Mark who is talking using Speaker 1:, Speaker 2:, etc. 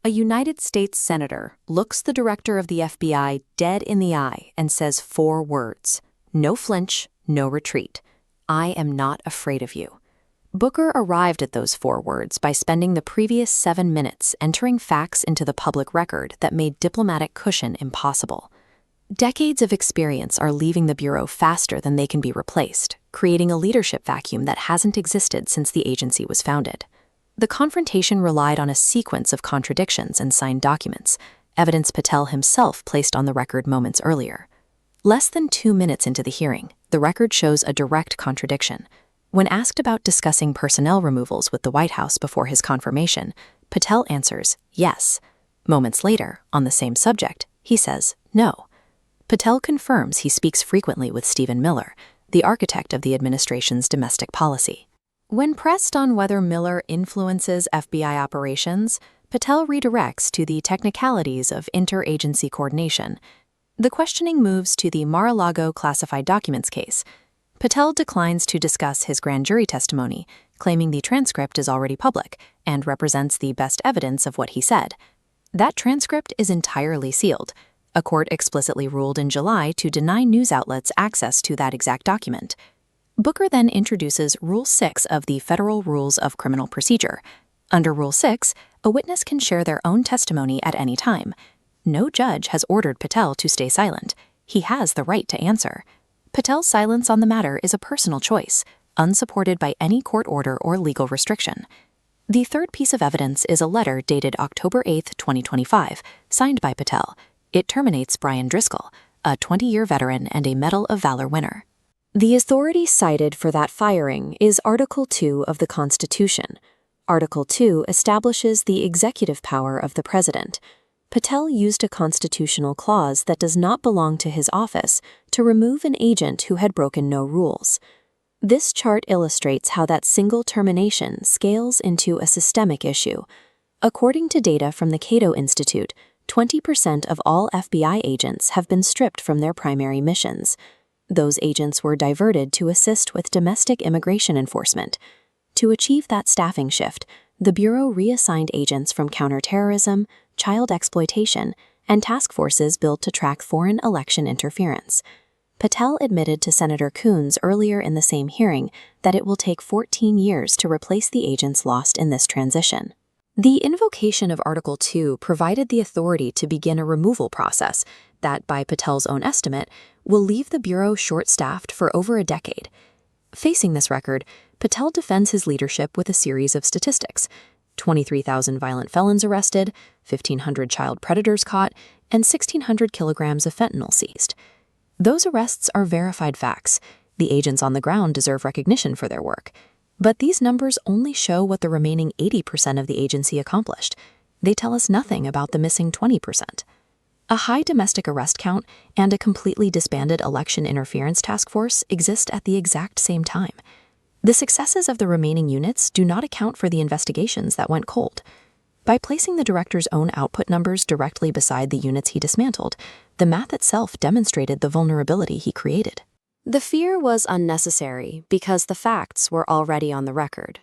Speaker 1: A United States senator looks the director of the FBI dead in the eye and says 4 words: "No flinch, no retreat. I am not afraid of you." Booker arrived at those 4 words by spending the previous 7 minutes entering facts into the public record that made diplomatic cushion impossible. Decades of experience are leaving the Bureau faster than they can be replaced, creating a leadership vacuum that hasn't existed since the agency was founded. The confrontation relied on a sequence of contradictions and signed documents, evidence Patel himself placed on the record moments earlier. Less than 2 minutes into the hearing, the record shows a direct contradiction. When asked about discussing personnel removals with the White House before his confirmation, Patel answers yes. Moments later, on the same subject, he says no. Patel confirms he speaks frequently with Stephen Miller, the architect of the administration's domestic policy. When pressed on whether Miller influences FBI operations, Patel redirects to the technicalities of interagency coordination. The questioning moves to the Mar-a-Lago classified documents case. Patel declines to discuss his grand jury testimony, claiming the transcript is already public and represents the best evidence of what he said. That transcript is entirely sealed. A court explicitly ruled in July to deny news outlets access to that exact document. Booker then introduces Rule 6 of the Federal Rules of Criminal Procedure. Under Rule 6, a witness can share their own testimony at any time. No judge has ordered Patel to stay silent. He has the right to answer. Patel's silence on the matter is a personal choice, unsupported by any court order or legal restriction. The third piece of evidence is a letter dated October 8, 2025, signed by Patel. It terminates Brian Driscoll, a 20-year veteran and a Medal of Valor winner. The authority cited for that firing is Article 2 of the Constitution. Article 2 establishes the executive power of the president. Patel used a constitutional clause that does not belong to his office to remove an agent who had broken no rules. This chart illustrates how that single termination scales into a systemic issue. According to data from the Cato Institute, 20% of all FBI agents have been stripped from their primary missions. Those agents were diverted to assist with domestic immigration enforcement. To achieve that staffing shift, the Bureau reassigned agents from counterterrorism, child exploitation, and task forces built to track foreign election interference. Patel admitted to Senator Coons earlier in the same hearing that it will take 14 years to replace the agents lost in this transition. The invocation of Article 2 provided the authority to begin a removal process that, by Patel's own estimate, will leave the Bureau short-staffed for over a decade. Facing this record, Patel defends his leadership with a series of statistics: 23,000 violent felons arrested, 1,500 child predators caught, and 1,600 kilograms of fentanyl seized. Those arrests are verified facts. The agents on the ground deserve recognition for their work. But these numbers only show what the remaining 80% of the agency accomplished. They tell us nothing about the missing 20%. A high domestic arrest count and a completely disbanded election interference task force exist at the exact same time. The successes of the remaining units do not account for the investigations that went cold. By placing the director's own output numbers directly beside the units he dismantled, the math itself demonstrated the vulnerability he created. The fear was unnecessary because the facts were already on the record.